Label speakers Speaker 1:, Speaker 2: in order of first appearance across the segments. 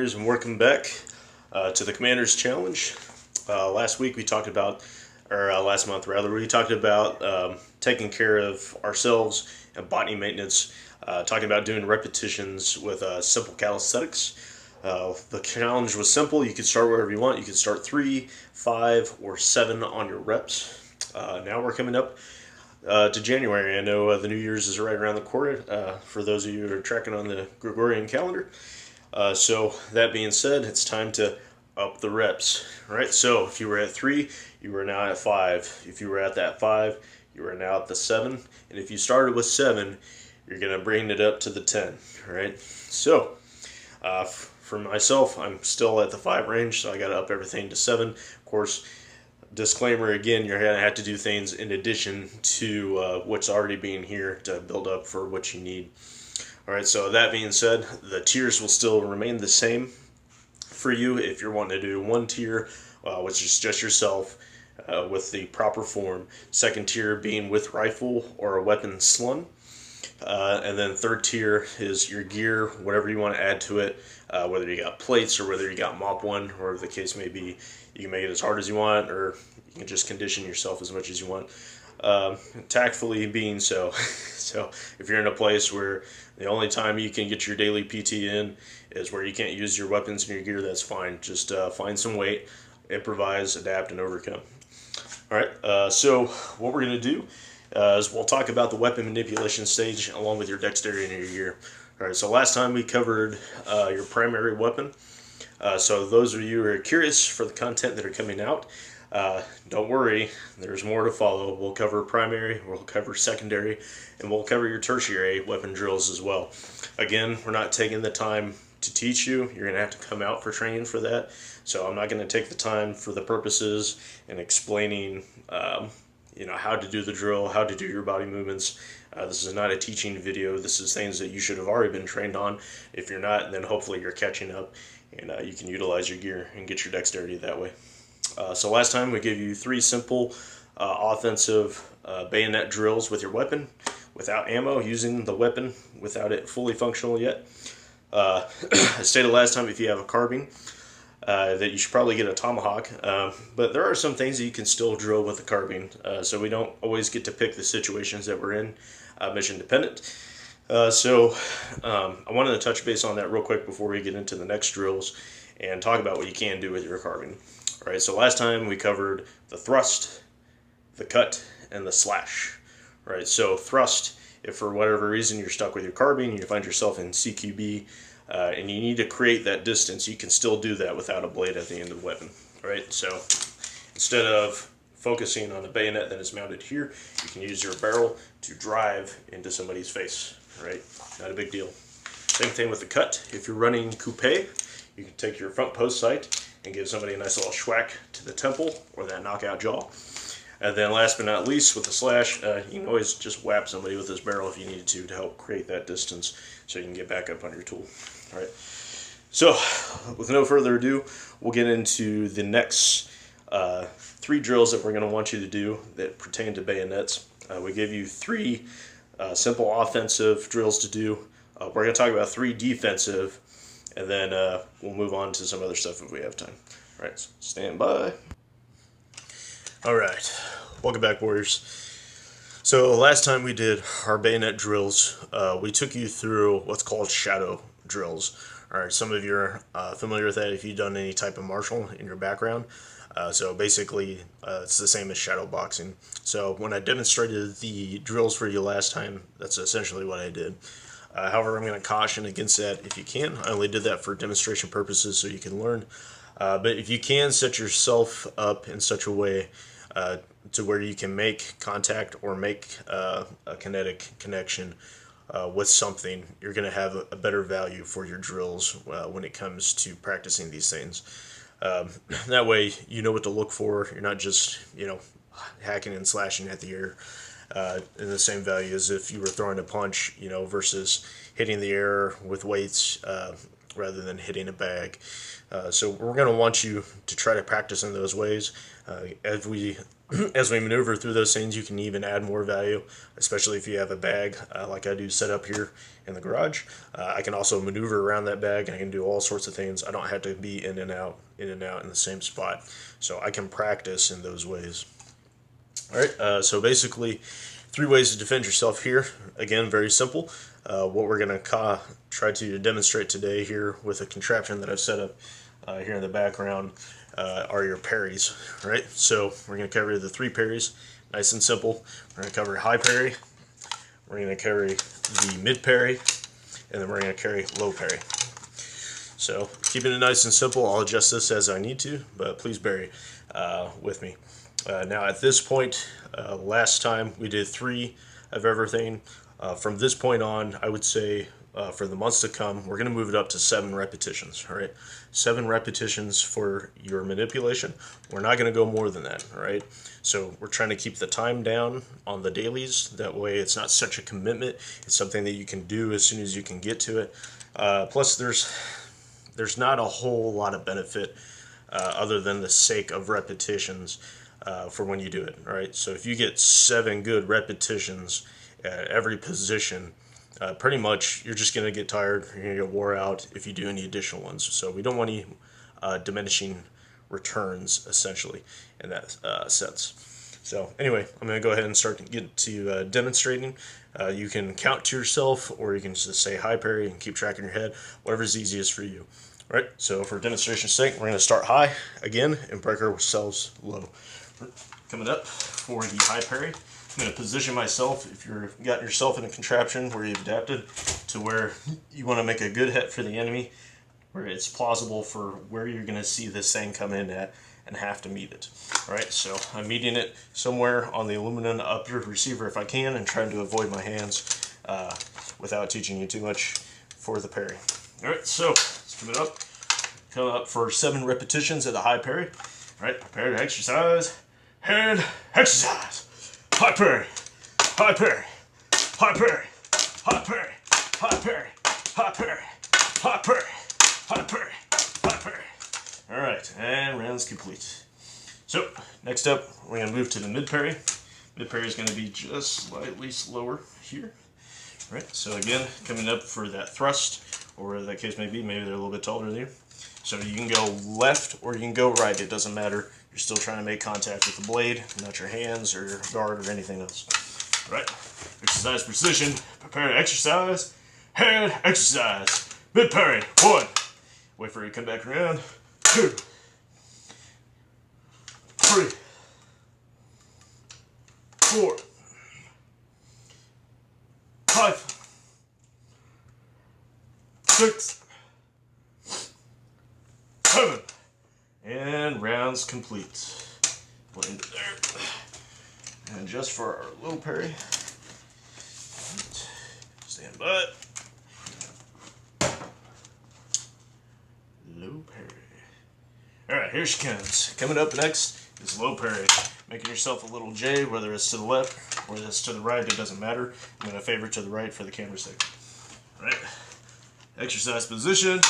Speaker 1: Warriors, and welcome back to the Commander's Challenge. Last week we talked about, or last month rather, we talked about taking care of ourselves and botany maintenance, talking about doing repetitions with simple calisthenics. The challenge was simple. You could start wherever you want. You could start 3, 5, or 7 on your reps. Now we're coming up to January. I know the New Year's is right around the corner for those of you who are tracking on the Gregorian calendar. So that being said, it's time to up the reps. Right? So if you were at 3, you are now at 5. If you were at that 5, you are now at the 7. And if you started with 7, you're going to bring it up to the 10. Right? So for myself, I'm still at the 5 range, so I got to up everything to 7. Of course, disclaimer again, you're going to have to do things in addition to what's already being here to build up for what you need. Alright, so that being said, the tiers will still remain the same for you if you're wanting to do 1 tier, which is just yourself with the proper form. 2nd tier being with rifle or a weapon slung. And then 3rd tier is your gear, whatever you want to add to it, whether you got plates or whether you got mop 1, or the case may be. You can make it as hard as you want, or you can just condition yourself as much as you want. Tactfully being so. So if you're in a place where the only time you can get your daily PT in is where you can't use your weapons and your gear, that's fine. Just find some weight, improvise, adapt, and overcome. Alright, so what we're going to do is we'll talk about the weapon manipulation stage along with your dexterity and your gear. Alright, so last time we covered your primary weapon. So those of you who are curious for the content that are coming out, don't worry, there's more to follow. We'll cover primary, we'll cover secondary, and we'll cover your tertiary weapon drills as well. Again, we're not taking the time to teach you. You're going to have to come out for training for that. So I'm not going to take the time for the purposes and explaining how to do the drill, how to do your body movements. This is not a teaching video. This is things that you should have already been trained on. If you're not, then hopefully you're catching up and you can utilize your gear and get your dexterity that way. So last time we gave you 3 simple offensive bayonet drills with your weapon, without ammo, using the weapon without it fully functional yet. I stated last time if you have a carbine, that you should probably get a tomahawk, but there are some things that you can still drill with a carbine, so we don't always get to pick the situations that we're in, mission dependent. So I wanted to touch base on that real quick before we get into the next drills and talk about what you can do with your carbine. All right, so last time we covered the thrust, the cut, and the slash. All right, so thrust, if for whatever reason you're stuck with your carbine, you find yourself in CQB, and you need to create that distance, you can still do that without a blade at the end of the weapon. All right, so instead of focusing on the bayonet that is mounted here, you can use your barrel to drive into somebody's face. All right, not a big deal. Same thing with the cut. If you're running coupe, you can take your front post sight and give somebody a nice little schwack to the temple or that knockout jaw. And then last but not least, with the slash, you can always just whap somebody with this barrel if you needed to help create that distance so you can get back up on your tool. All right. So with no further ado, we'll get into the next 3 drills that we're going to want you to do that pertain to bayonets. We gave you 3 simple offensive drills to do. We're going to talk about 3 defensive, and then we'll move on to some other stuff if we have time. All right, so stand by. All right, welcome back, Warriors. So last time we did our bayonet drills, we took you through what's called shadow drills. All right, some of you are familiar with that if you've done any type of martial in your background. So basically, it's the same as shadow boxing. So when I demonstrated the drills for you last time, that's essentially what I did. However, I'm going to caution against that if you can. I only did that for demonstration purposes so you can learn. But if you can set yourself up in such a way to where you can make contact or make a kinetic connection with something, you're going to have a better value for your drills when it comes to practicing these things. That way you know what to look for. You're not just, hacking and slashing at the air in the same value as if you were throwing a punch, versus hitting the air with weights rather than hitting a bag. So we're going to want you to try to practice in those ways. As we as we maneuver through those things, you can even add more value, especially if you have a bag like I do set up here in the garage. I can also maneuver around that bag, and I can do all sorts of things. I don't have to be in and out in the same spot. So I can practice in those ways. All right, so basically 3 ways to defend yourself here. Again, very simple. What we're going to try to demonstrate today here with a contraption that I've set up here in the background are your parries, right? So we're going to cover the 3 parries, nice and simple. We're going to cover high parry, we're going to carry the mid parry, and then we're going to carry low parry. So keeping it nice and simple, I'll adjust this as I need to, but please bear with me. Now at this point, last time we did 3 of everything. From this point on, I would say for the months to come, we're going to move it up to 7 repetitions. All right, 7 repetitions for your manipulation. We're not going to go more than that. All right, so we're trying to keep the time down on the dailies. That way, it's not such a commitment. It's something that you can do as soon as you can get to it. Plus, there's not a whole lot of benefit other than the sake of repetitions for when you do it. All right, so if you get 7 good repetitions at every position, pretty much you're just going to get tired, you're going to get wore out if you do any additional ones. So we don't want any diminishing returns, essentially, in that sense. So anyway, I'm going to go ahead and start to get to demonstrating. You can count to yourself, or you can just say high parry and keep track in your head, whatever's easiest for you. All right, so for demonstration's sake, we're going to start high again and break ourselves low. Coming up for the high parry, I'm going to position myself. If you've got yourself in a contraption where you've adapted to where you want to make a good hit for the enemy, where it's plausible for where you're going to see this thing come in at and have to meet it. All right, so I'm meeting it somewhere on the aluminum upper receiver if I can, and trying to avoid my hands without teaching you too much for the parry. All right, so let's come it up. Come up for 7 repetitions at the high parry. All right, prepare to exercise. And exercise. High parry, high parry, high parry, high parry, high parry, high parry, high parry, high parry, high parry. All right, and round's complete. So next up, we're going to move to the mid parry. Mid parry is going to be just slightly slower here. All right, so again, coming up for that thrust, or whatever that case may be. Maybe they're a little bit taller than you. So you can go left or you can go right. It doesn't matter. You're still trying to make contact with the blade, not your hands or your guard or anything else. All right. Exercise precision. Prepare to exercise. Hand exercise. Mid parry. 1. Wait for it to come back around. 2. 3. 4. 5. 6. 7. And rounds complete. Blend it there. And just for our low parry, stand by. Low parry. Alright, here she comes. Coming up next is low parry. Making yourself a little J, whether it's to the left or it's to the right, it doesn't matter. I'm going to favor to the right for the camera's sake. Alright. Exercise position.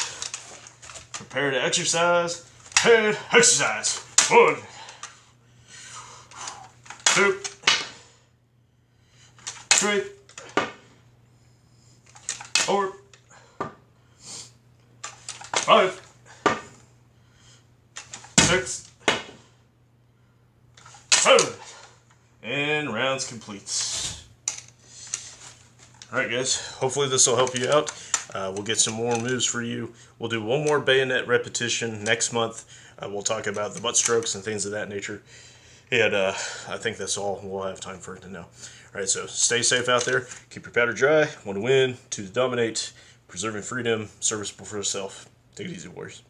Speaker 1: Prepare to exercise. And exercise. 1. 2. 3. 4. 5. 6. 7. And rounds complete. Alright guys, hopefully this will help you out. We'll get some more moves for you. We'll do 1 more bayonet repetition next month. We'll talk about the butt strokes and things of that nature. And I think that's all we'll have time for to know. All right, so stay safe out there. Keep your powder dry. 1 to win, 2 to dominate. Preserving freedom, service before self. Take it easy, warriors.